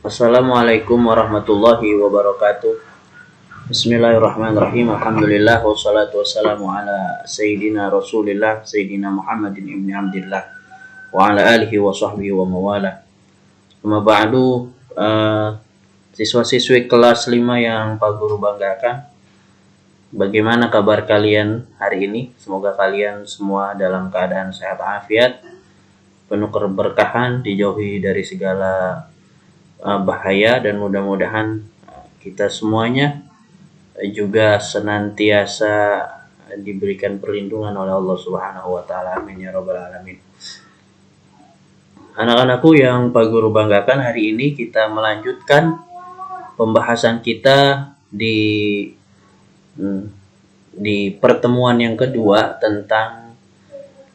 Assalamualaikum warahmatullahi wabarakatuh. Bismillahirrahmanirrahim. Alhamdulillah wassalatu wassalamu ala sayyidina Rasulillah sayyidina Muhammadin ibni Abdillah wa ala alihi wa sahbihi wa mawala. Amma ba'du, siswa-siswi kelas 5 yang Pak Guru banggakan, bagaimana kabar kalian hari ini? Semoga kalian semua dalam keadaan sehat afiat, penuh keberkahan, dijauhi dari segala bahaya, dan mudah-mudahan kita semuanya juga senantiasa diberikan perlindungan oleh Allah Subhanahu wa taala. Amin ya rabbal alamin. Anak-anakku yang Pak Guru banggakan, hari ini kita melanjutkan pembahasan kita di pertemuan yang kedua tentang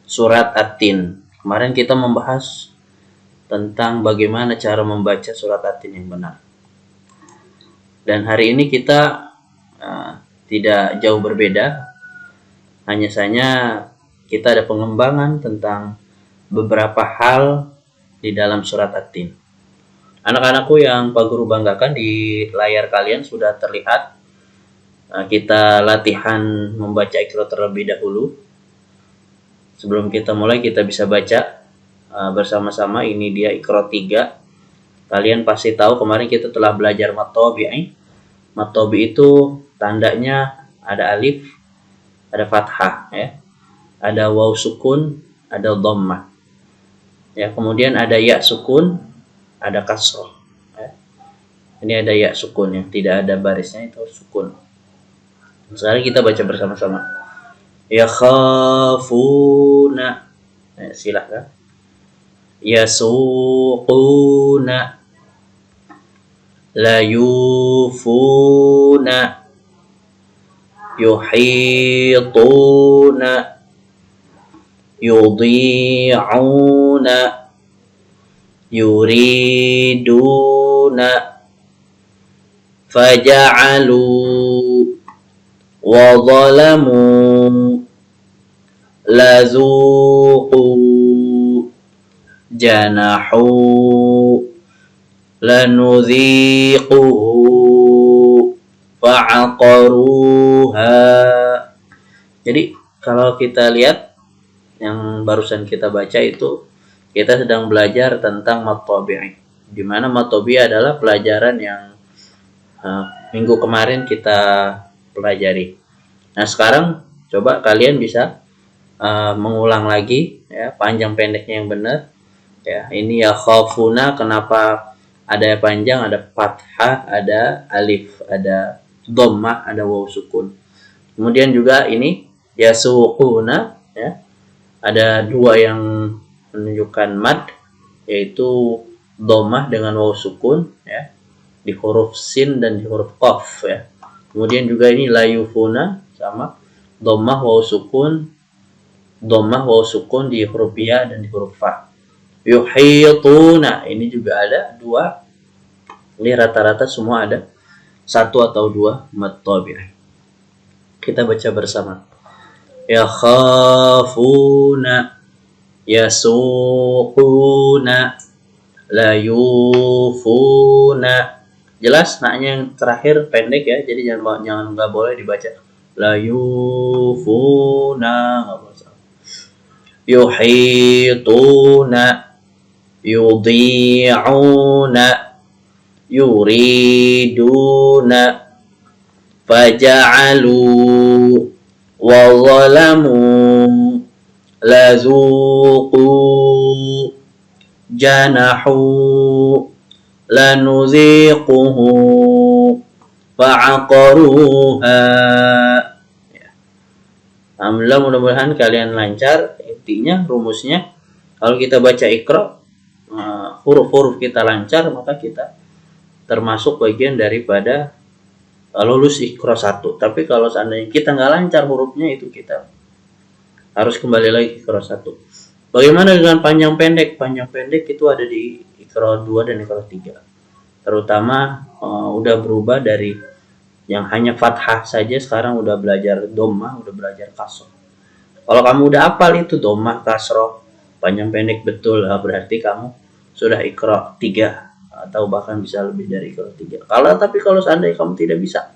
surat At-Tin. Kemarin kita membahas tentang bagaimana cara membaca surat At-Tin yang benar. Dan hari ini kita tidak jauh berbeda, hanya saja kita ada pengembangan tentang beberapa hal di dalam surat At-Tin. Anak-anakku yang Pak Guru banggakan, di layar kalian sudah terlihat kita latihan membaca Iqra terlebih dahulu. Sebelum kita mulai, kita bisa baca bersama-sama. Ini dia Iqra 3. Kalian pasti tahu kemarin kita telah belajar matobi. Matobi itu tandanya ada alif, ada fathah, ya, ada waw sukun, ada dhammah, ya, kemudian ada ya sukun, ada kasroh, ya. Ini ada ya sukun yang tidak ada barisnya, itu sukun. Sekarang kita baca bersama-sama. Ya khafuna, silahkan. Yasuquna, la yufuna, yuhituna, yudhi'una, yuriduna, faja'alu, wa zalamu, lazuqu, janahu, lanudhiquhu, fa'aqaruha. Jadi kalau kita lihat yang barusan kita baca itu, kita sedang belajar tentang matobi', di mana matobi' adalah pelajaran yang minggu kemarin kita pelajari. Nah, sekarang coba kalian bisa mengulang lagi, ya, panjang pendeknya yang benar. Ya, ini ya khafuna, kenapa ada panjang, ada fathah, ada alif, ada dhammah, ada waw sukun. Kemudian juga ini yasuquna, ya, ada dua yang menunjukkan mad, yaitu dhammah dengan waw sukun, ya, di huruf sin dan di huruf qaf, ya. Kemudian juga ini la yufuna, sama dhammah waw sukun di huruf ya dan di huruf fa. Yuhituna, ini juga ada dua. Ini rata-rata semua ada satu atau dua mad tabi'i. Kita baca bersama. Ya khafuna, yasuquna, la yufuna. Jelas naknya yang terakhir pendek, ya, jadi jangan nggak boleh dibaca la yufuna, nggak boleh. Yuhituna, yudhi'una, yuriduna, faja'alu, wa zalamu, lazuqu, janahu, lanudhiquhu, fa'aqaruha. Alhamdulillah, mudah-mudahan kalian lancar. Intinya, rumusnya, kalau kita baca Iqra, huruf-huruf kita lancar, maka kita termasuk bagian daripada lulus Iqra 1. Tapi kalau seandainya kita nggak lancar hurufnya, itu kita harus kembali lagi ke Iqra 1. Bagaimana dengan panjang pendek? Panjang pendek itu ada di Iqra 2 dan Iqra 3. Terutama udah berubah dari yang hanya fathah saja, sekarang udah belajar dhammah, udah belajar kasroh. Kalau kamu udah hafal itu dhammah, kasroh, panjang pendek betul, berarti kamu sudah Iqra 3 atau bahkan bisa lebih dari qiraat 3. Tapi kalau seandainya kamu tidak bisa,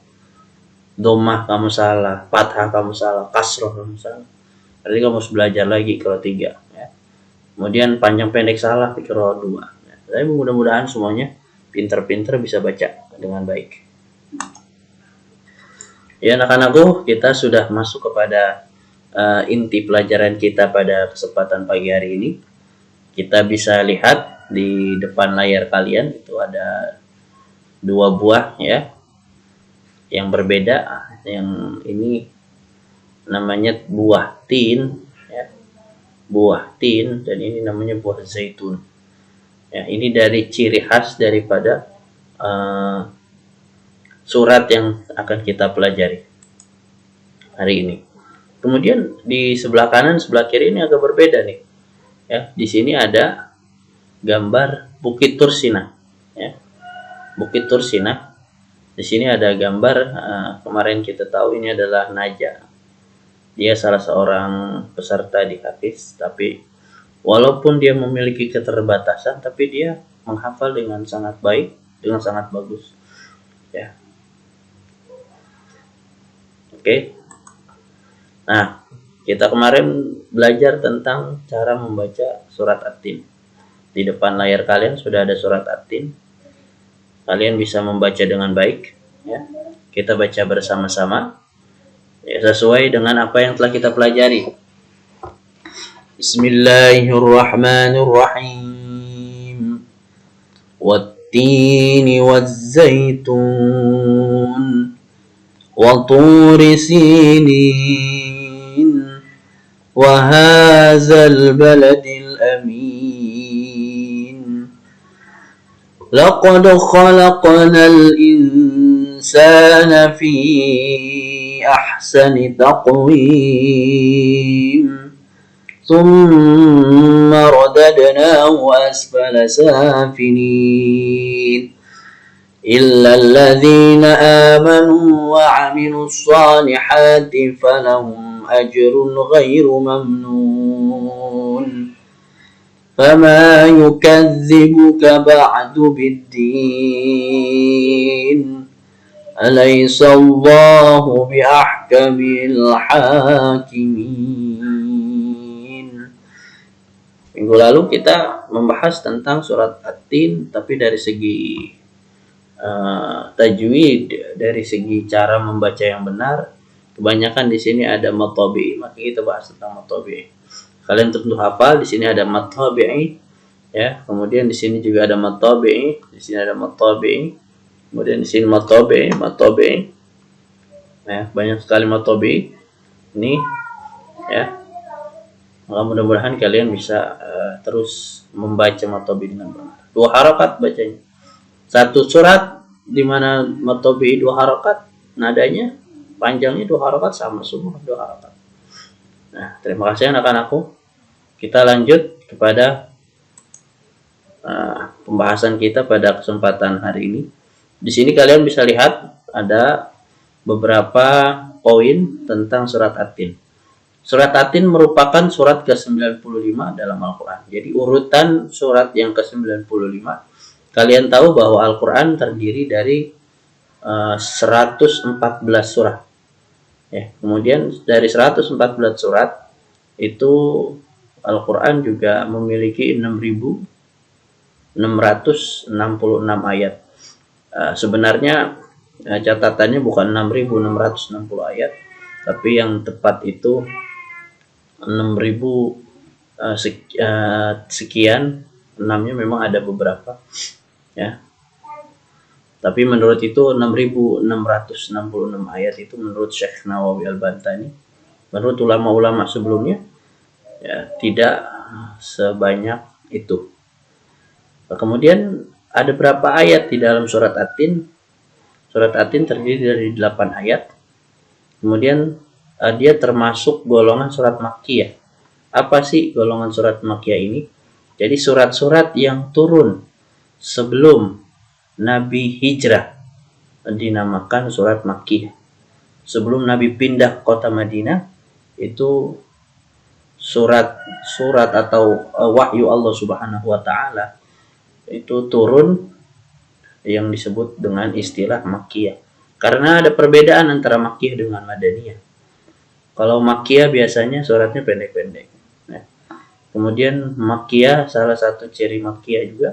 dhammah kamu salah, fathah kamu salah, kasroh kamu salah, berarti kamu harus belajar lagi qiraat 3 ya. Kemudian panjang pendek salah di qiraat 2 ya. Tapi mudah-mudahan semuanya pinter-pinter bisa baca dengan baik. Ya anak-anakku, kita sudah masuk kepada inti pelajaran kita pada kesempatan pagi hari ini. Kita bisa lihat di depan layar kalian itu ada 2 buah ya yang berbeda. Yang ini namanya buah tin ya, buah tin, dan ini namanya buah zaitun ya. Ini dari ciri khas daripada surat yang akan kita pelajari hari ini. Kemudian di sebelah kanan sebelah kiri ini agak berbeda nih ya. Di sini ada gambar Bukit Tursina ya. Bukit Tursina. Di sini ada gambar kemarin kita tahu ini adalah Najah. Dia salah seorang peserta di Hafiz, tapi walaupun dia memiliki keterbatasan, tapi dia menghafal dengan sangat baik, dengan sangat bagus ya. Oke. Nah, kita kemarin belajar tentang cara membaca surat At-Tin. Di depan layar kalian sudah ada surat At-Tin. Kalian bisa membaca dengan baik ya. Kita baca bersama-sama ya, sesuai dengan apa yang telah kita pelajari. Bismillahirrahmanirrahim. Wat-tini waz-zaitun wa turi sinin wa hadzal baladil amin. Laqad khalaqnal insana fi ahsani taqwim thumma radadnahu asfala safilin illa alladhina amanu wa 'amilus salihati falahum ajrun ghairu mamnun. فما يكذبك بعد بالدين أليس الله بأحكم الحاكمين. Minggu lalu kita membahas tentang surat At-Tin, tapi dari segi tajwid, dari segi cara membaca yang benar. Kebanyakan di sini ada matabi, maka kita bahas tentang matabi. Kalian tentu hafal di sini ada matabi'i ya. Kemudian di sini juga ada matabi'i, di sini ada matabi'i. Kemudian di sini matabi'i. Ya, banyak sekali matabi'i ini ya. Maka mudah-mudahan kalian bisa terus membaca matabi'i dengan benar. 2 harakat bacanya. Satu surat di mana matabi'i 2 harakat, nadanya panjangnya 2 harakat sama semua 2 harakat. Nah, terima kasih anak-anakku. Kita lanjut kepada pembahasan kita pada kesempatan hari ini. Di sini kalian bisa lihat ada beberapa poin tentang surat At-Tin. Surat At-Tin merupakan surat ke-95 dalam Al-Quran. Jadi urutan surat yang ke-95. Kalian tahu bahwa Al-Quran terdiri dari 114 surah. Ya, kemudian dari 114 surat itu Al-Quran juga memiliki 6.666 ayat. Sebenarnya catatannya bukan 6.660 ayat, tapi yang tepat itu 6.000 sekian. 6-nya memang ada beberapa ya. Tapi menurut itu 6.666 ayat itu menurut Syekh Nawawi Al-Bantani. Menurut ulama-ulama sebelumnya ya tidak sebanyak itu. Kemudian ada berapa ayat di dalam surat At-Tin? Surat At-Tin terdiri dari 8 ayat. Kemudian dia termasuk golongan surat Makkiyah. Apa sih golongan surat Makkiyah ini? Jadi surat-surat yang turun sebelum Nabi hijrah dinamakan surat Makkiyah. Sebelum Nabi pindah kota Madinah, itu surat atau wahyu Allah Subhanahu wa taala itu turun yang disebut dengan istilah Makkiyah. Karena ada perbedaan antara Makkiyah dengan Madaniyah. Kalau Makkiyah biasanya suratnya pendek-pendek. Nah, kemudian Makkiyah, salah satu ciri Makkiyah juga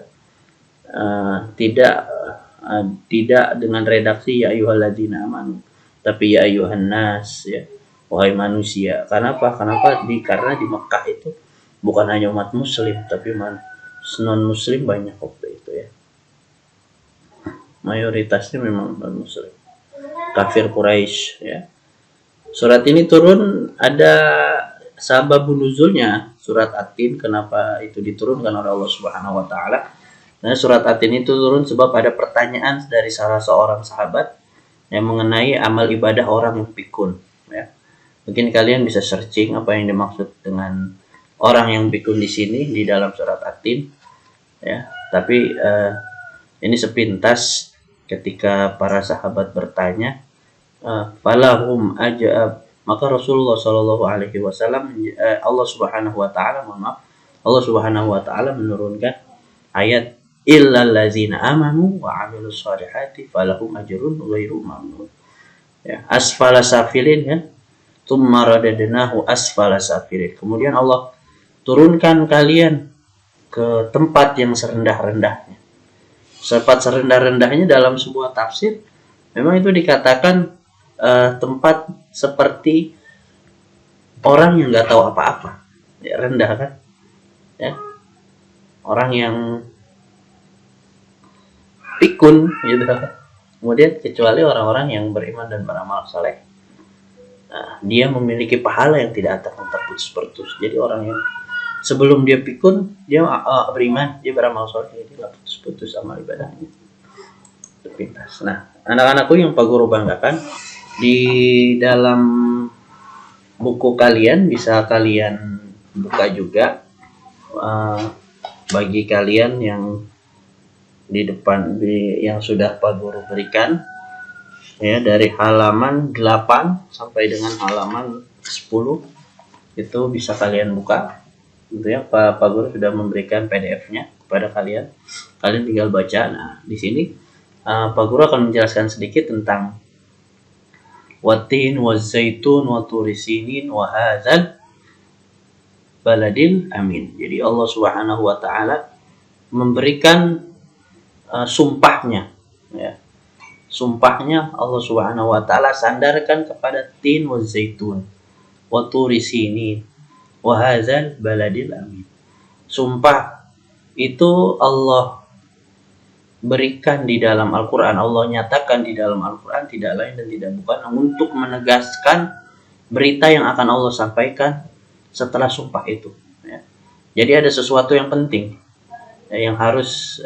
tidak dengan redaksi ya ayyuhalladzina amanu, tapi ya ayyuhan nas, ya wahai manusia. Kenapa? Karena di Mekah itu bukan hanya umat muslim, tapi non muslim banyak waktu itu ya. Mayoritasnya memang non muslim, kafir Quraisy ya. Surat ini turun, ada sababun nuzulnya, surat At-Tin. Kenapa itu diturunkan oleh Allah Subhanahu wa taala? Nah, surat At-Tin itu turun sebab ada pertanyaan dari salah seorang sahabat yang mengenai amal ibadah orang yang pikun ya. Mungkin kalian bisa searching apa yang dimaksud dengan orang yang pikun di sini di dalam surat At-Tin ya. Tapi ini sepintas ketika para sahabat bertanya, falahum ajab, maka Rasulullah Shallallahu Alaihi Wasallam, Allah Subhanahu Wa Taala menurunkan ayat illal ladzina amanu wa amilus shalihati falahum ajrun ghairu mamnun ya. Asfala safilin ya, tsumma radadnahu asfala safilin. Kemudian Allah turunkan kalian ke tempat yang serendah-rendahnya. Tempat serendah-rendahnya dalam sebuah tafsir memang itu dikatakan tempat seperti orang yang nggak tahu apa-apa ya, rendah kan ya, orang yang pikun gitu. Kemudian kecuali orang-orang yang beriman dan beramal saleh, dia memiliki pahala yang tidak akan terputus-putus. Jadi orang yang sebelum dia pikun, dia beriman, dia beramal saleh, dia tidak putus-putus amal ibadahnya. Terpintas. Nah, anak-anakku yang Pak Guru banggakan, di dalam buku kalian bisa kalian buka juga, bagi kalian yang di depan yang sudah Pak Guru berikan ya, dari halaman 8 sampai dengan halaman 10 itu bisa kalian buka gitu ya. Pak Guru sudah memberikan PDF-nya kepada kalian tinggal baca. Nah, di sini Pak Guru akan menjelaskan sedikit tentang watin wazaitun waturisinin wahadzal baladil amin. Jadi Allah Subhanahu wa taala memberikan sumpahnya ya. Sumpahnya Allah Subhanahu wa taala sandarkan kepada tin wa zaitun wa turi sinin wa hadzal baladil amin. Sumpah itu Allah berikan di dalam Al-Qur'an, Allah nyatakan di dalam Al-Qur'an, tidak lain dan tidak bukan untuk menegaskan berita yang akan Allah sampaikan setelah sumpah itu ya. Jadi ada sesuatu yang penting yang harus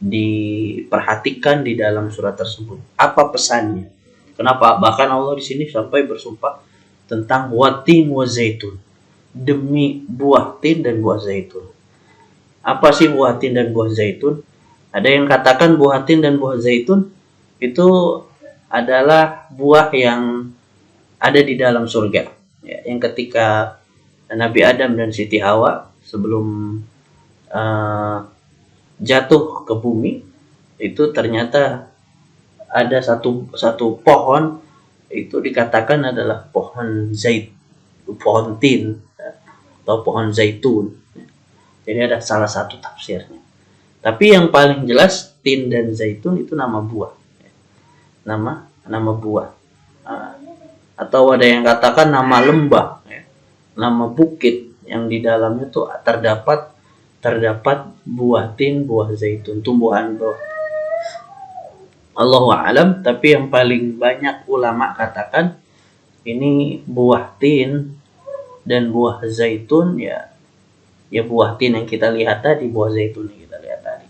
diperhatikan di dalam surat tersebut. Apa pesannya? Kenapa? Bahkan Allah di sini sampai bersumpah tentang watin wa zaitun, demi buah tin dan buah zaitun. Apa sih buah tin dan buah zaitun? Ada yang katakan buah tin dan buah zaitun itu adalah buah yang ada di dalam surga ya, yang ketika Nabi Adam dan Siti Hawa sebelum jatuh ke bumi itu ternyata ada satu pohon itu dikatakan adalah pohon tin atau pohon zaitun. Jadi ada salah satu tafsirnya. Tapi yang paling jelas tin dan zaitun itu nama buah. Nama buah. Atau ada yang katakan nama lembah, nama bukit yang di dalamnya itu terdapat buah tin, buah zaitun, tumbuhan buah. Allahu a'lam, tapi yang paling banyak ulama katakan ini buah tin dan buah zaitun ya buah tin yang kita lihat tadi, buah zaitun yang kita lihat tadi.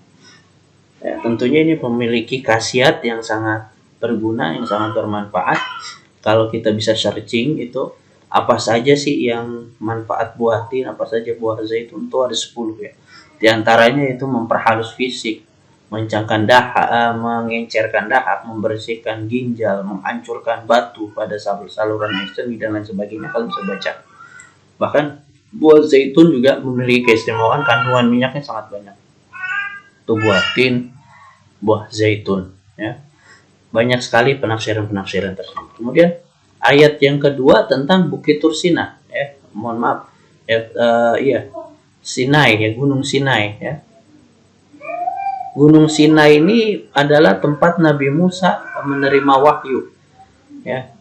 Ya, tentunya ini memiliki khasiat yang sangat berguna, yang sangat bermanfaat. Kalau kita bisa searching itu apa saja sih yang manfaat buah tin, apa saja buah zaitun, itu ada 10 ya. Di antaranya itu memperhalus fisik, mengencangkan dahak, mengencerkan dahak, membersihkan ginjal, menghancurkan batu pada saluran eksternal dan lain sebagainya. Kalian bisa baca. Bahkan buah zaitun juga memiliki keistimewaan kandungan minyaknya sangat banyak. Itu buah tin buah zaitun. Ya. Banyak sekali penafsiran-penafsiran tersebut. Kemudian ayat yang kedua tentang Bukit Tursina. Ya. Mohon maaf. Ya, iya. Sinai, ya, Gunung Sinai. Ya. Gunung Sinai ini adalah tempat Nabi Musa menerima wahyu. Ya.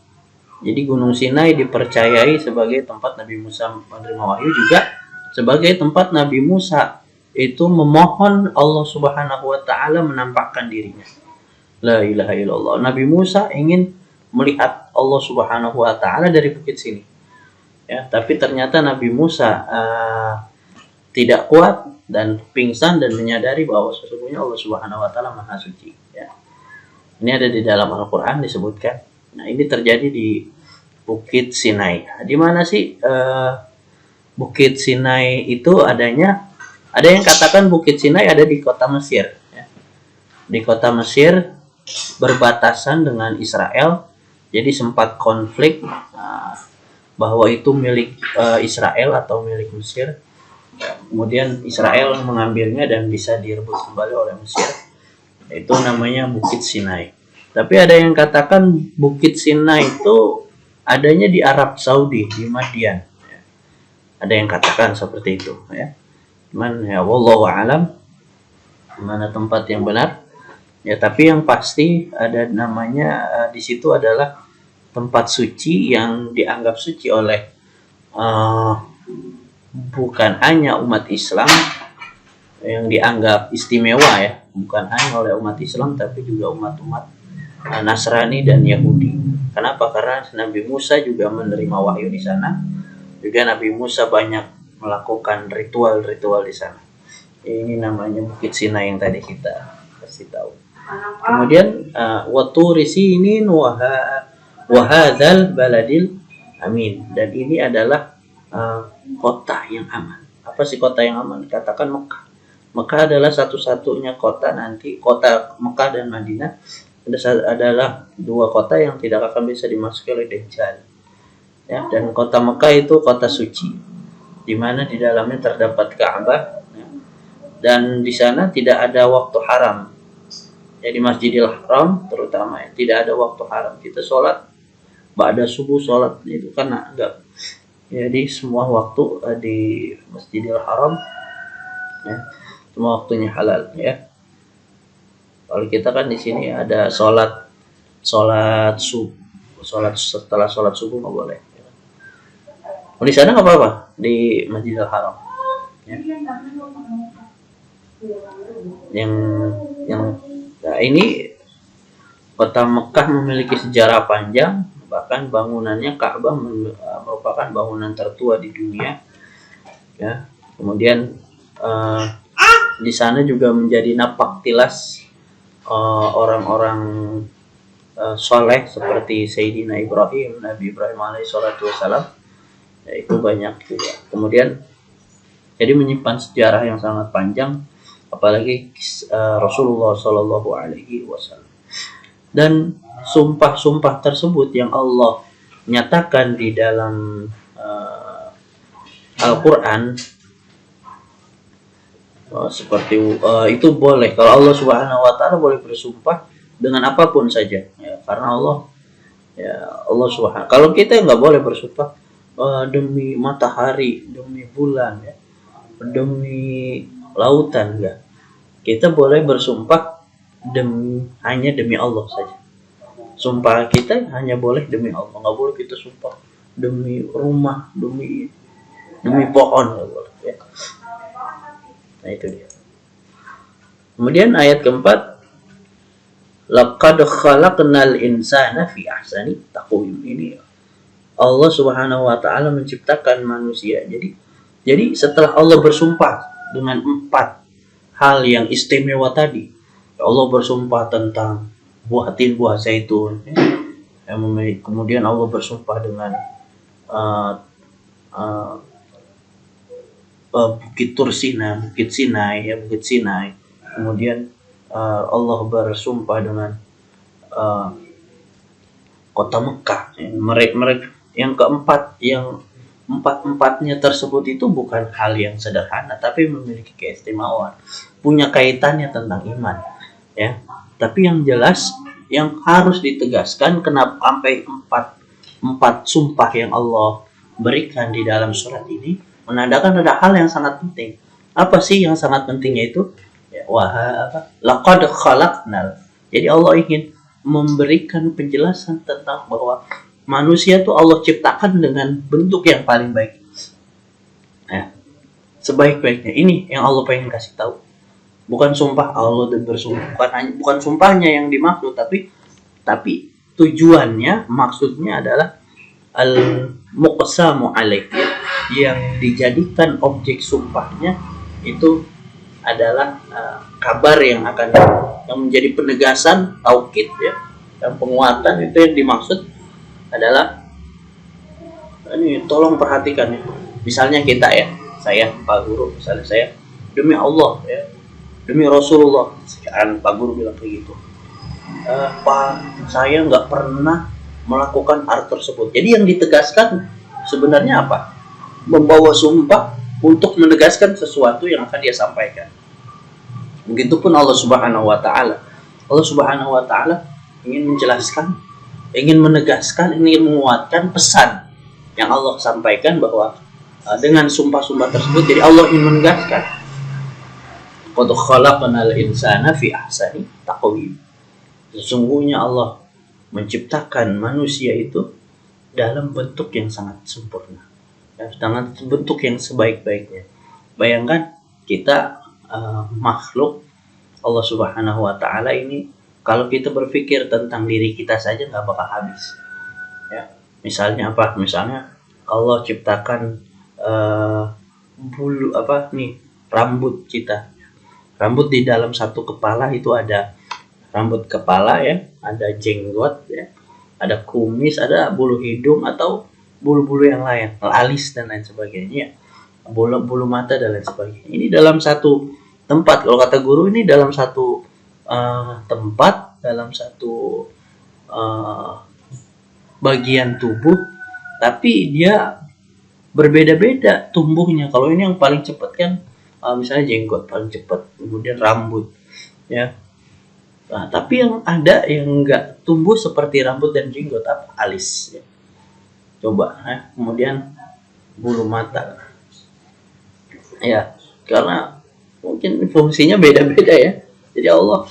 Jadi Gunung Sinai dipercayai sebagai tempat Nabi Musa menerima wahyu, juga sebagai tempat Nabi Musa itu memohon Allah Subhanahu wa taala menampakkan dirinya. La ilaha illallah. Nabi Musa ingin melihat Allah Subhanahu wa taala dari bukit sini. Ya, tapi ternyata Nabi Musa tidak kuat dan pingsan dan menyadari bahwa sesungguhnya Allah Subhanahu wa taala Maha Suci, ya. Ini ada di dalam Al-Qur'an disebutkan. Nah, ini terjadi di Bukit Sinai. Di mana sih Bukit Sinai itu adanya? Ada yang katakan Bukit Sinai ada di kota Mesir, ya. Di kota Mesir berbatasan dengan Israel. Jadi sempat konflik bahwa itu milik Israel atau milik Mesir. Kemudian Israel mengambilnya dan bisa direbut kembali oleh Mesir. Itu namanya Bukit Sinai. Tapi ada yang katakan Bukit Sinai itu adanya di Arab Saudi, di Madian. Ada yang katakan seperti itu, ya. Cuman ya wallahu alam mana tempat yang benar. Ya, tapi yang pasti ada namanya di situ adalah tempat suci yang dianggap suci oleh bukan hanya umat Islam, yang dianggap istimewa, ya, bukan hanya oleh umat Islam tapi juga umat-umat Nasrani dan Yahudi. Kenapa? Karena Nabi Musa juga menerima wahyu di sana. Juga Nabi Musa banyak melakukan ritual-ritual di sana. Ini namanya Bukit Sinai yang tadi kita kasih tahu. Kemudian waturi sinin wa hadzal baladil amin. Dan ini adalah kota yang aman. Apa sih kota yang aman? Katakan Mekah. Mekah adalah satu-satunya kota nanti, kota Mekah dan Madinah adalah dua kota yang tidak akan bisa dimasuki oleh Dajjal. Ya, dan kota Mekah itu kota suci, di mana di dalamnya terdapat Ka'bah, ya, dan di sana tidak ada waktu haram. Jadi Masjidil Haram terutama, ya, tidak ada waktu haram. Kita sholat ba'da subuh, sholat itu karena enggak. Jadi semua waktu di Masjidil Haram, ya, semua waktunya halal, ya. Kalau kita kan di sini ada sholat setelah sholat subuh nggak boleh. Di sana nggak apa-apa di Masjidil Haram. Ya. Nah, ini kota Mekah memiliki sejarah panjang, bahkan bangunannya Ka'bah merupakan bangunan tertua di dunia. Ya. Kemudian di sana juga menjadi napak tilas orang-orang soleh seperti Sayyidina Ibrahim, Nabi Ibrahim alaihissalatu wassalam. Ya, itu banyak juga. Kemudian jadi menyimpan sejarah yang sangat panjang, apalagi Rasulullah Shallallahu Alaihi Wasallam. Dan sumpah-sumpah tersebut yang Allah nyatakan di dalam Al-Quran, seperti itu boleh. Kalau Allah Subhanahu Wa Taala boleh bersumpah dengan apapun saja, ya, karena Allah, ya, Allah Subhanahu. Kalau kita nggak boleh bersumpah demi matahari, demi bulan, ya, demi lautan, enggak. Kita boleh bersumpah hanya demi Allah saja. Sumpah kita hanya boleh demi Allah, nggak boleh kita sumpah demi rumah, demi pohon, nggak boleh, ya. Nah, itu dia. Kemudian ayat keempat, laqad khalaqnal insana fi ahsani taqwim. Ini Allah Subhanahu wa taala menciptakan manusia. Jadi setelah Allah bersumpah dengan 4 hal yang istimewa tadi, Allah bersumpah tentang buah zaitun, ya. Kemudian Allah bersumpah dengan Bukit Tursina, Bukit Sinai, ya, Bukit Sinai. Kemudian Allah bersumpah dengan kota Mekah. Mereka yang keempat, yang empat-empatnya tersebut itu bukan hal yang sederhana, tapi memiliki keistimewaan, punya kaitannya tentang iman. ya. Tapi yang jelas yang harus ditegaskan, kenapa sampai empat sumpah yang Allah berikan di dalam surat ini menandakan ada hal yang sangat penting. Apa sih yang sangat pentingnya itu? Ya, laqad khalaqnal. Jadi Allah ingin memberikan penjelasan tentang bahwa manusia itu Allah ciptakan dengan bentuk yang paling baik. Ya, sebaik-baiknya. Ini yang Allah pengen kasih tahu. Bukan sumpah Allah dan bersumpah, bukan sumpahnya yang dimaksud, tapi tujuannya, maksudnya adalah al-muqsamu alaih, yang dijadikan objek sumpahnya itu adalah kabar yang menjadi penegasan taukid, ya, yang penguatan. Itu yang dimaksud adalah ini. Tolong perhatikan ya, misalnya kita, ya, saya Pak Guru, misalnya saya demi Allah, ya, demi Rasulullah, sekarang Pak Guru bilang kayak gitu, Pak, saya nggak pernah melakukan hal tersebut. Jadi yang ditegaskan sebenarnya apa? Membawa sumpah untuk menegaskan sesuatu yang akan dia sampaikan. Begitupun Allah Subhanahu wa Ta'ala. Allah Subhanahu wa Ta'ala ingin menjelaskan, ingin menegaskan, ingin menguatkan pesan yang Allah sampaikan, bahwa dengan sumpah-sumpah tersebut, jadi Allah ingin menegaskan, qad khalaqnal insana fi ahsani taqwim. Sesungguhnya Allah menciptakan manusia itu dalam bentuk yang sangat sempurna, dengan bentuk yang sebaik-baiknya. Bayangkan kita makhluk Allah Subhanahu wa Ta'ala ini, kalau kita berpikir tentang diri kita saja nggak bakal habis, ya. Misalnya apa? Misalnya Allah ciptakan rambut kita. Rambut di dalam satu kepala itu ada rambut kepala, ya, ada jenggot, ya, ada kumis, ada bulu hidung atau bulu-bulu yang lain, alis dan lain sebagainya, bulu mata dan lain sebagainya. Ini dalam satu tempat. Kalau kata guru, ini dalam satu tempat, dalam satu bagian tubuh, tapi dia berbeda-beda tumbuhnya. Kalau ini yang paling cepat kan misalnya jenggot paling cepat, kemudian rambut, ya. Nah, tapi yang ada yang enggak tumbuh seperti rambut dan jenggot, apa? Alis, ya. Coba, ya. Kemudian bulu mata, ya, karena mungkin fungsinya beda-beda, ya. Jadi Allah,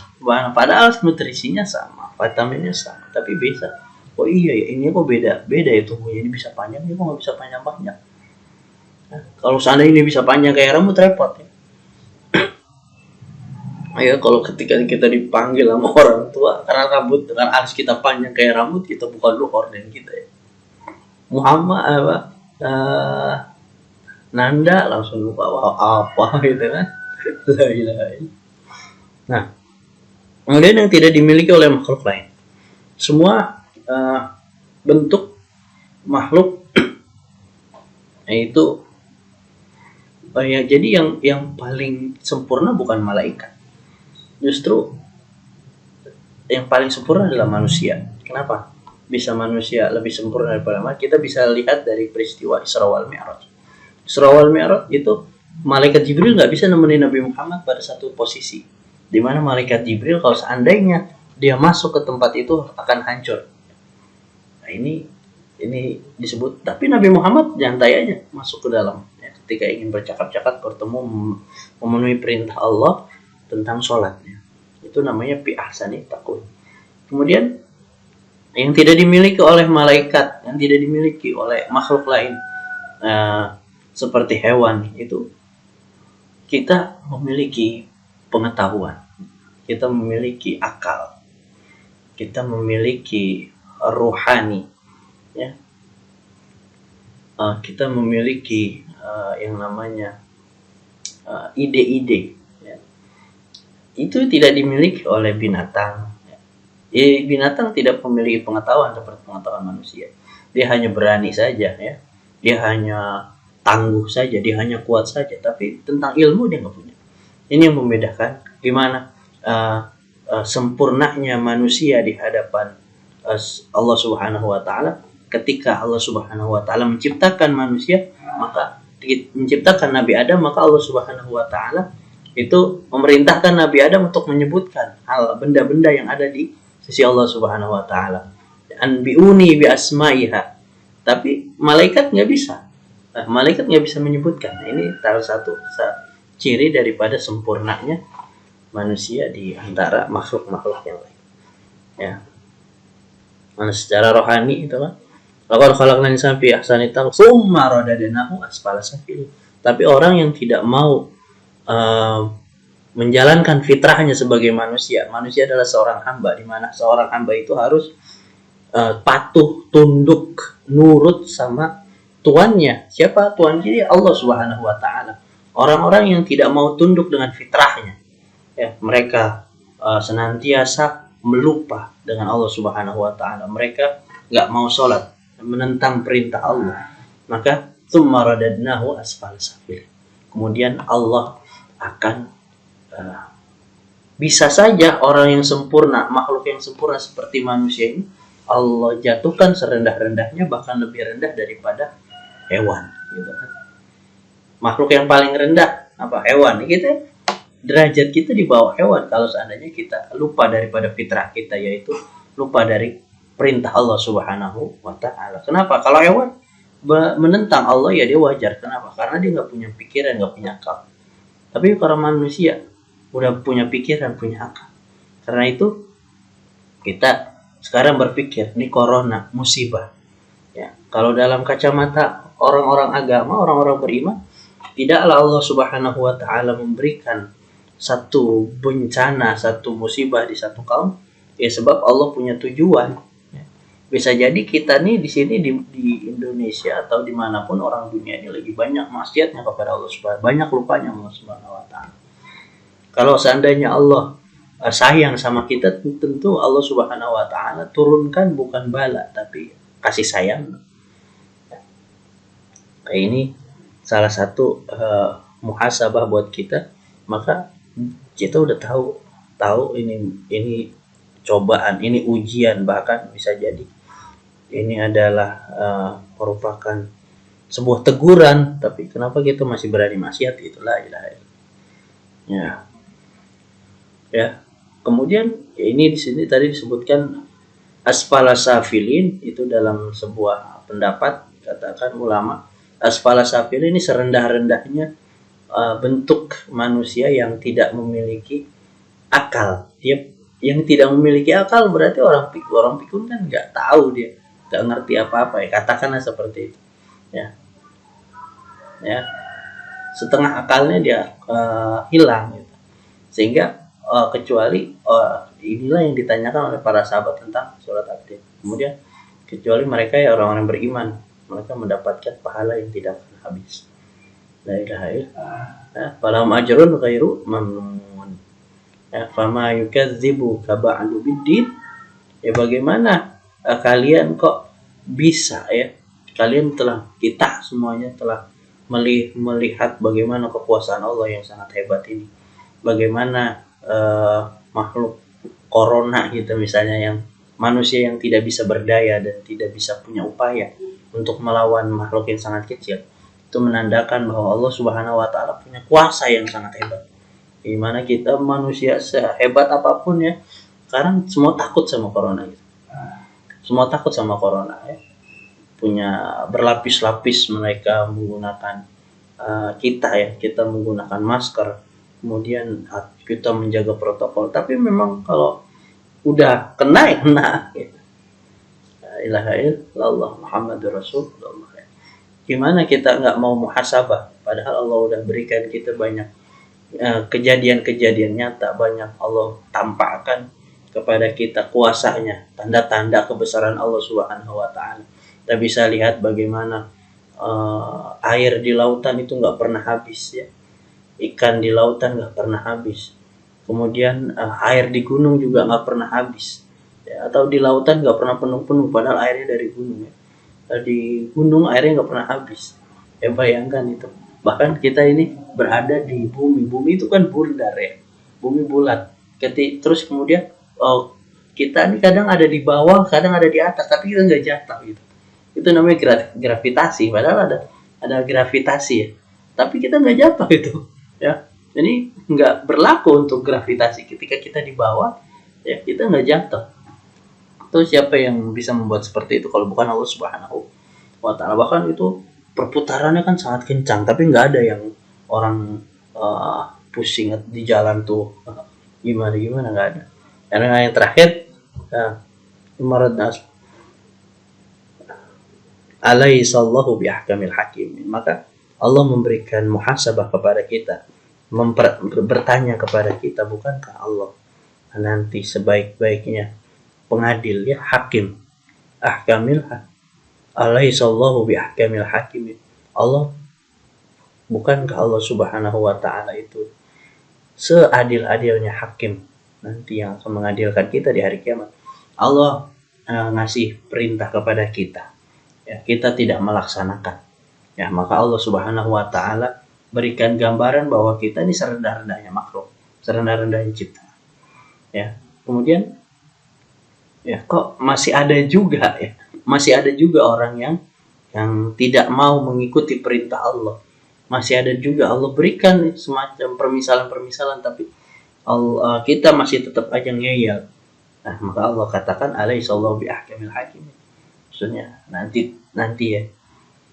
padahal nutrisinya sama, vitaminnya sama, tapi beda. Oh iya ya, ini kok beda ya tumbuhnya, ini bisa panjang, ini kok nggak bisa panjang-panjang. Nah, kalau seandainya ini bisa panjang kayak rambut, repot, ya. Ya, kalau ketika kita dipanggil sama orang tua karena rambut, dengan alis kita panjang kayak rambut, kita bukan lu orden kita, ya. Muhammad Nanda, langsung lupa apa gitu kan. La ilaha illallah. Nah, kemudian yang tidak dimiliki oleh makhluk lain, semua bentuk makhluk yaitu ya, jadi yang paling sempurna bukan malaikat. Justru yang paling sempurna adalah manusia. Kenapa bisa manusia lebih sempurna daripada malaikat? Kita bisa lihat dari peristiwa Isra wal Mi'raj. Isra wal Mi'raj itu malaikat Jibril nggak bisa nemenin Nabi Muhammad pada satu posisi, di mana malaikat Jibril kalau seandainya dia masuk ke tempat itu akan hancur. Nah, ini disebut, tapi Nabi Muhammad nyantai aja masuk ke dalam, ya, ketika ingin bercakap-cakap, bertemu, memenuhi perintah Allah tentang sholatnya. Itu namanya fi ahsani taqwim. Kemudian yang tidak dimiliki oleh malaikat, yang tidak dimiliki oleh makhluk lain, seperti hewan, itu kita memiliki pengetahuan, kita memiliki akal, kita memiliki ruhani, ya. Kita memiliki yang namanya ide-ide, ya. Itu tidak dimiliki oleh binatang, ya. Binatang tidak memiliki pengetahuan seperti pengetahuan manusia. Dia hanya berani saja, ya. Dia hanya tangguh saja, dia hanya kuat saja, tapi tentang ilmu dia nggak punya. Ini yang membedakan gimana sempurnanya manusia di hadapan Allah Subhanahu wa Ta'ala. Ketika Allah Subhanahu wa Ta'ala menciptakan manusia, maka menciptakan Nabi Adam, maka Allah Subhanahu wa Ta'ala itu memerintahkan Nabi Adam untuk menyebutkan hal benda-benda yang ada di sisi Allah Subhanahu wa taala. Anbiuni bi asma'iha. Tapi malaikat nggak bisa. Malaikat nggak bisa menyebutkan. Ini salah satu ciri daripada sempurnanya manusia di antara makhluk-makhluk yang lain. Ya. Secara rohani itu kan. Laqad khalaqnal insana fi ahsani taqwim, tsumma radadnahu asfala safilin. Tapi orang yang tidak mau menjalankan fitrahnya sebagai manusia. Manusia adalah seorang hamba, di mana seorang hamba itu harus patuh, tunduk, nurut sama tuannya. Siapa tuan kita? Allah Subhanahu wa taala. Orang-orang yang tidak mau tunduk dengan fitrahnya, ya, mereka senantiasa melupa dengan Allah Subhanahu wa taala. Mereka nggak mau sholat, menentang perintah Allah. Maka tsumma radadnahu asfal safil. Kemudian Allah akan bisa saja orang yang sempurna, makhluk yang sempurna seperti manusia ini, Allah jatuhkan serendah-rendahnya, bahkan lebih rendah daripada hewan, gitu kan. Makhluk yang paling rendah apa? Hewan. Kita derajat kita di bawah hewan kalau seandainya kita lupa daripada fitrah kita, yaitu lupa dari perintah Allah Subhanahu wa taala. Kenapa? Kalau hewan menentang Allah, ya dia wajar. Kenapa? Karena dia nggak punya pikiran, nggak punya akal. Tapi para manusia udah punya pikiran, punya akal. Karena itu kita sekarang berpikir, ini corona, musibah. Ya, kalau dalam kacamata orang-orang agama, orang-orang beriman, tidaklah Allah Subhanahu wa taala memberikan satu bencana, satu musibah di satu kaum, ya sebab Allah punya tujuan. Ya. Bisa jadi kita nih di sini di Indonesia atau dimanapun orang dunia ini lagi banyak maksiatnya kepada Allah Subhanahu, banyak lupanya Allah Subhanahu wa taala. Kalau seandainya Allah sayang sama kita, tentu Allah Subhanahu wa taala turunkan bukan bala tapi kasih sayang. Nah, ini salah satu muhasabah buat kita. Maka kita udah tahu ini cobaan, ini ujian, bahkan bisa jadi ini adalah merupakan sebuah teguran, tapi kenapa kita masih berani maksiat? Itulah ya. Kemudian ya ini di sini tadi disebutkan asfala safilin, itu dalam sebuah pendapat katakan ulama, asfala safilin ini serendah-rendahnya bentuk manusia yang tidak memiliki akal. Dia yang tidak memiliki akal berarti orang pikun kan nggak tahu, dia nggak ngerti apa-apa, ya katakanlah seperti itu. Ya, setengah akalnya dia hilang gitu. Sehingga kecuali inilah yang ditanyakan oleh para sahabat tentang surat At-Tin. Kemudian kecuali mereka ya orang-orang beriman, mereka mendapatkan pahala yang tidak akan habis. La ilaha illallah. Falahum ajrun ghairu mamnun. Fama yukadzibuka ba'du biddin. Ya bagaimana kalian kok bisa, ya? Kalian kita semuanya telah melihat bagaimana kekuasaan Allah yang sangat hebat ini. Bagaimana makhluk corona gitu misalnya, yang manusia yang tidak bisa berdaya dan tidak bisa punya upaya untuk melawan makhluk yang sangat kecil, itu menandakan bahwa Allah Subhanahu wa taala punya kuasa yang sangat hebat. Gimana kita manusia sehebat apapun ya, sekarang semua takut sama corona gitu. Semua takut sama corona ya. Punya berlapis-lapis mereka menggunakan kita menggunakan masker, kemudian kita menjaga protokol. Tapi memang kalau udah kena gitu. La ilaha illallah Muhammadur Rasulullah. Gimana kita nggak mau muhasabah, padahal Allah udah berikan kita banyak kejadian-kejadian nyata, banyak Allah tampakkan kepada kita kuasanya, tanda-tanda kebesaran Allah Subhanahu wa taala. Kita bisa lihat bagaimana air di lautan itu nggak pernah habis ya, ikan di lautan nggak pernah habis, kemudian air di gunung juga nggak pernah habis ya, atau di lautan nggak pernah penuh-penuh padahal airnya dari gunung ya. Di gunung airnya nggak pernah habis ya, bayangkan itu. Bahkan kita ini berada di bumi itu kan bundar ya, bumi bulat. Terus kemudian kita ini kadang ada di bawah, kadang ada di atas, tapi kita nggak jatuh gitu. Itu namanya gravitasi. Padahal ada gravitasi ya, tapi kita nggak jatuh gitu ya. Ini nggak berlaku untuk gravitasi. Ketika kita di bawah, ya kita nggak jatuh. Itu siapa yang bisa membuat seperti itu kalau bukan Allah Subhanahu wa Ta'ala? Bahkan itu perputarannya kan sangat kencang, tapi nggak ada yang orang pusing di jalan tuh gimana nggak ada. Karena yang terakhir, Imarat Nas alaihissallahu biahkamil hakim. Maka Allah memberikan muhasabah kepada kita, bertanya kepada kita, bukankah Allah nanti sebaik-baiknya pengadil, ya, hakim, ahkamil alaihissallahu biahkamil hakim. Allah, bukankah Allah Subhanahu wa Ta'ala itu seadil-adilnya hakim nanti yang akan mengadilkan kita di hari kiamat. Allah ngasih perintah kepada kita, ya, kita tidak melaksanakan, ya, maka Allah Subhanahu wa Ta'ala berikan gambaran bahwa kita ini serendah-rendahnya makhluk, serendah-rendahnya ciptaan, ya. Kemudian, ya, kok masih ada juga orang yang tidak mau mengikuti perintah Allah. Masih ada juga Allah berikan semacam permisalan-permisalan, tapi kita masih tetap aja ngeyel. Nah, maka Allah katakan alaihissallahu biahkamil hakim. Maksudnya nanti ya.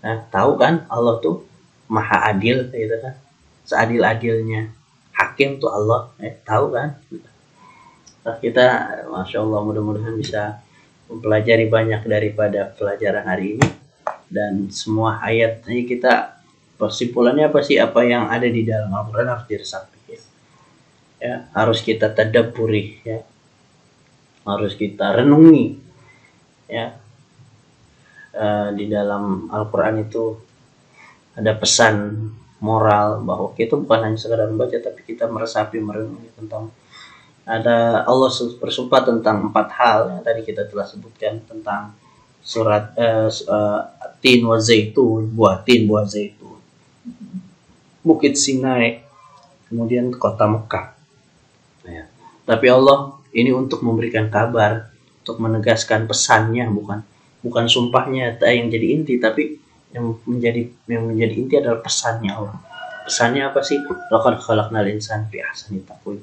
Nah, tahu kan Allah tuh maha adil, gitu kan. Seadil-adilnya hakim tuh Allah, tahu kan. Nah, kita Masya Allah, mudah-mudahan bisa mempelajari banyak daripada pelajaran hari ini. Dan semua ayat ini kita, kesimpulannya apa sih? Apa yang ada di dalam Al-Quran harus diresapi, ya, harus kita tadabburi, ya, harus kita renungi, ya. Di dalam Al-Quran itu ada pesan moral bahwa kita bukan hanya sekadar membaca, tapi kita meresapi, merenungi tentang, ada Allah bersumpah tentang 4 hal yang tadi kita telah sebutkan, tentang surat tin wa zaitun, buah zaitun, Bukit Sinai, kemudian kota Mekah, ya. Tapi Allah ini untuk memberikan kabar, untuk menegaskan pesannya, bukan sumpahnya yang jadi inti, tapi yang menjadi inti adalah pesannya Allah. Pesannya apa sih? Laqad khalaqnal insana fi ahsani taqwim.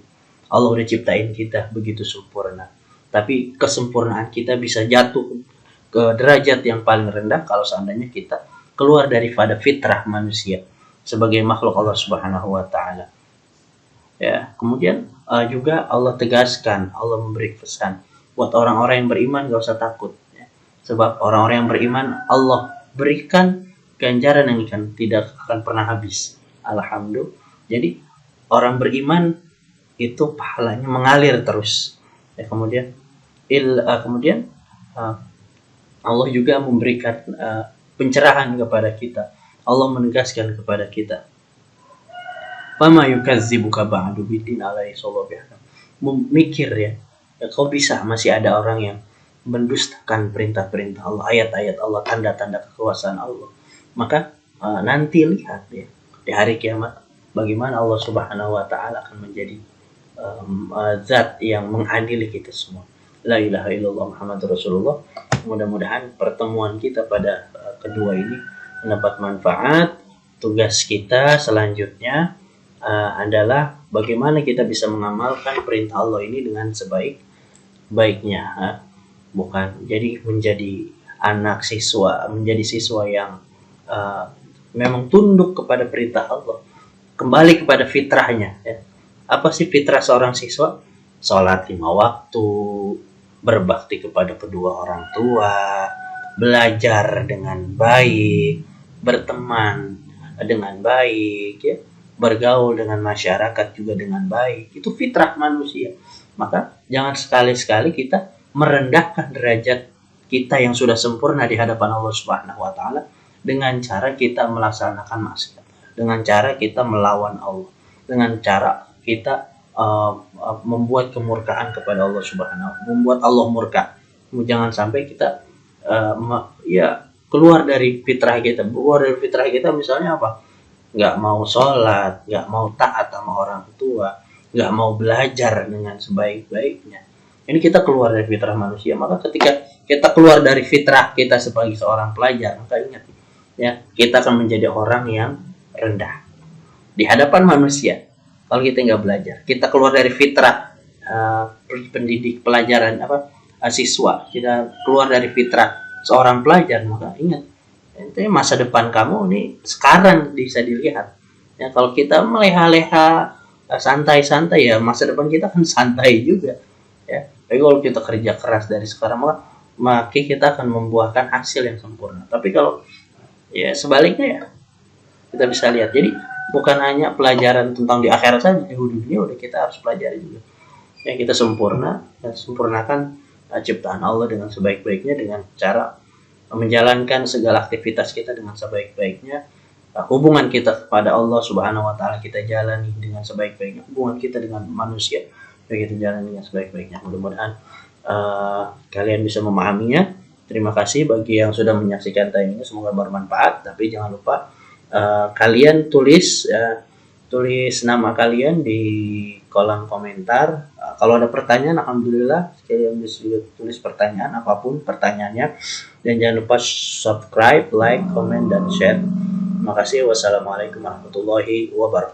Allah udah ciptain kita begitu sempurna, tapi kesempurnaan kita bisa jatuh ke derajat yang paling rendah kalau seandainya kita keluar daripada fitrah manusia sebagai makhluk Allah Subhanahu wa Ta'ala, ya. Kemudian juga Allah tegaskan, Allah memberi pesan buat orang-orang yang beriman, gak usah takut, ya. Sebab orang-orang yang beriman Allah berikan ganjaran yang tidak akan pernah habis. Alhamdulillah. Jadi orang beriman itu pahalanya mengalir terus, ya. Kemudian Allah juga memberikan pencerahan kepada kita. Allah menegaskan kepada kita, fama yukazzibuka ba'du biddin alaihissallahu biahkam. Mikir, ya, kau bisa masih ada orang yang mendustakan perintah-perintah Allah, ayat-ayat Allah, tanda-tanda kekuasaan Allah. Maka nanti lihat, ya, di hari kiamat bagaimana Allah Subhanahu wa Ta'ala akan menjadi zat yang mengadili kita semua. La ilaha illallah Muhammadur Rasulullah. Mudah-mudahan pertemuan kita pada kedua ini mendapat manfaat. Tugas kita selanjutnya adalah bagaimana kita bisa mengamalkan perintah Allah ini dengan sebaik-baiknya, bukan jadi menjadi anak siswa, menjadi siswa yang memang tunduk kepada perintah Allah, kembali kepada fitrahnya, ya. Apa sih fitrah seorang siswa? Sholat 5 waktu, berbakti kepada kedua orang tua, belajar dengan baik, berteman dengan baik, ya, bergaul dengan masyarakat juga dengan baik. Itu fitrah manusia. Maka jangan sekali-sekali kita merendahkan derajat kita yang sudah sempurna di hadapan Allah Subhanahu wa Ta'ala dengan cara kita melaksanakan maksiat, dengan cara kita melawan Allah, dengan cara kita membuat kemurkaan kepada Allah Subhanahu, membuat Allah murka. Jangan sampai kita keluar dari fitrah kita. Keluar dari fitrah kita misalnya apa? Nggak mau sholat, nggak mau taat sama orang tua, nggak mau belajar dengan sebaik-baiknya. Ini kita keluar dari fitrah manusia. Maka ketika kita keluar dari fitrah kita sebagai seorang pelajar, maka ingat, ya, kita akan menjadi orang yang rendah di hadapan manusia. kalau kita nggak belajar. Kita keluar dari fitrah pendidik pelajaran siswa, kita keluar dari fitrah seorang pelajar, maka ingat itu masa depan kamu ini sekarang bisa dilihat. Ya, kalau kita meleha-leha santai-santai ya masa depan kita kan santai juga. Ya, tapi kalau kita kerja keras dari sekarang maka kita akan membuahkan hasil yang sempurna. Tapi kalau ya sebaliknya ya kita bisa lihat. Jadi bukan hanya pelajaran tentang di akhirat saja, di dunia udah kita harus pelajari juga. Yang kita sempurnakan ciptaan Allah dengan sebaik-baiknya dengan cara menjalankan segala aktivitas kita dengan sebaik-baiknya. Hubungan kita kepada Allah Subhanahu wa taala kita jalani dengan sebaik-baiknya. Hubungan kita dengan manusia kita jalani dengan sebaik-baiknya. Mudah-mudahan kalian bisa memahaminya. Terima kasih bagi yang sudah menyaksikan tayangan ini, semoga bermanfaat. Tapi jangan lupa kalian tulis nama kalian di kolom komentar. Kalau ada pertanyaan, alhamdulillah kalian bisa tulis pertanyaan apapun pertanyaannya, dan jangan lupa subscribe, like, comment, dan share. Terima kasih. Wassalamualaikum warahmatullahi wabarakatuh.